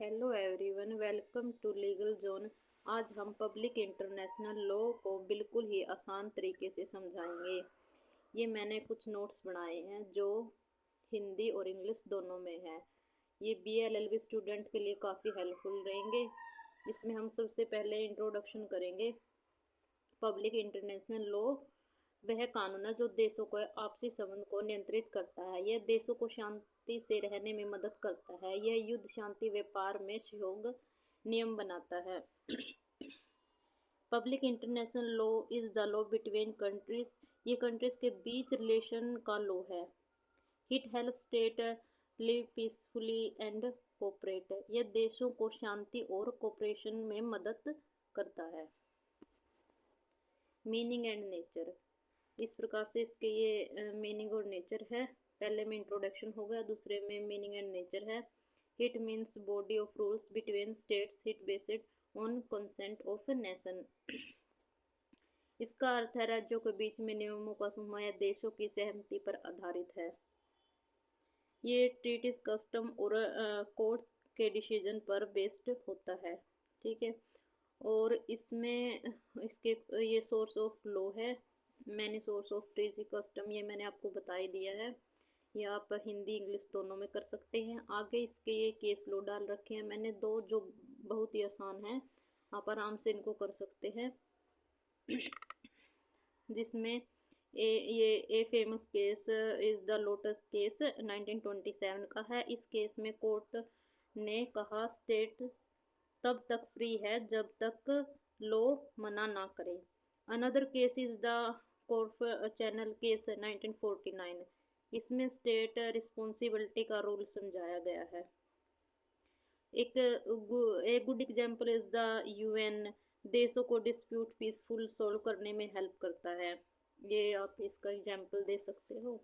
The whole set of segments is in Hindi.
Hello everyone, welcome to legal zone. आज हम पब्लिक इंटरनेशनल लॉ को बिल्कुल ही आसान तरीके से समझाएंगे। ये मैंने कुछ नोट्स बनाए हैं जो हिंदी और इंग्लिश दोनों में है। ये BA-LLB स्टूडेंट के लिए काफ़ी हेल्पफुल रहेंगे। इसमें हम सबसे पहले इंट्रोडक्शन करेंगे। पब्लिक इंटरनेशनल लॉ वह कानून है जो देशों को आपसी संबंध को नियंत्रित करता है। यह देशों को शांति से रहने में मदद करता है। यह युद्ध, शांति, व्यापार में सहयोग नियम बनाता है। Public international law is the law between countries. ये कंट्रीज के बीच रिलेशन का लॉ है। It help state live peacefully and cooperate. यह देशों को शांति और कोऑपरेशन में मदद करता है। मीनिंग एंड नेचर, इस प्रकार से इसके ये मीनिंग और नेचर है। पहले में इंट्रोडक्शन हो गया, दूसरे में मीनिंग एंड नेचर है। It means body of rules between states, it based on consent of nation. इसका अर्थ है राज्यों के बीच में नियमों का समूह या देशों की सहमति पर आधारित है। ये ट्रीटीज, कस्टम और कोर्ट्स के डिसीजन पर बेस्ड होता है। ठीक है। और इसमें इसके ये सोर्स ऑफ लॉ है। मैंने सोर्स ऑफ ट्रीटी, कस्टम, ये मैंने आपको बता ही दिया है। ये आप हिंदी इंग्लिश दोनों में कर सकते हैं। आगे इसके ये केस लॉ डाल रखे हैं मैंने दो, जो बहुत ही आसान है, आप आराम से इनको कर सकते हैं। जिसमें a famous case is the lotus case 1927 का है। इस केस में कोर्ट ने कहा स्टेट तब तक फ्री है जब तक लॉ मना ना करे। Another case is the Corfu Channel case 1949। इसमें स्टेट रिस्पॉन्सिबिलिटी का रूल समझाया गया है। एक good example is the UN, देशों को डिस्प्यूट पीसफुल सॉल्व करने में हेल्प करता है। ये आप इसका एग्जाम्पल दे सकते हो।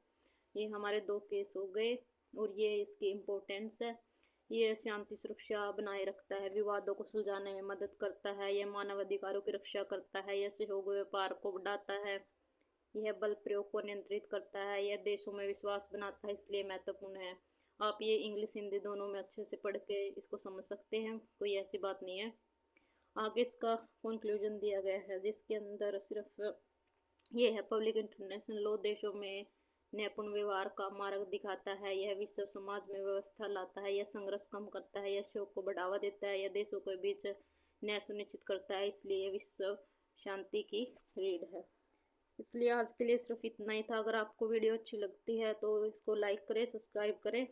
ये हमारे दो केस हो गए और ये इसकी इम्पोर्टेंस है। ये शांति सुरक्षा बनाए रखता है, विवादों को सुलझाने में मदद करता है, यह मानव अधिकारों की रक्षा करता है, यह सहयोग व्यापार को बढ़ाता है, यह बल प्रयोग को नियंत्रित करता है, यह देशों में विश्वास बनाता है, इसलिए महत्वपूर्ण है। आप ये इंग्लिश हिंदी दोनों में अच्छे से पढ़ के इसको समझ सकते हैं, कोई ऐसी बात नहीं है। आगे इसका कंक्लूजन दिया गया है जिसके अंदर सिर्फ ये है, पब्लिक इंटरनेशनल लॉ देशों में न्यायपूर्ण व्यवहार का मार्ग दिखाता है, यह विश्व समाज में व्यवस्था लाता है, यह संघर्ष कम करता है, यह शोक को बढ़ावा देता है, यह देशों के बीच न्याय सुनिश्चित करता है, इसलिए यह विश्व शांति की रीढ़ है। इसलिए आज के लिए सिर्फ इतना ही था। अगर आपको वीडियो अच्छी लगती है तो इसको लाइक करें, सब्सक्राइब करें।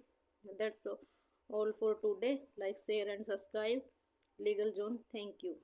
That's all for today. Like, share and subscribe legal zone. Thank you.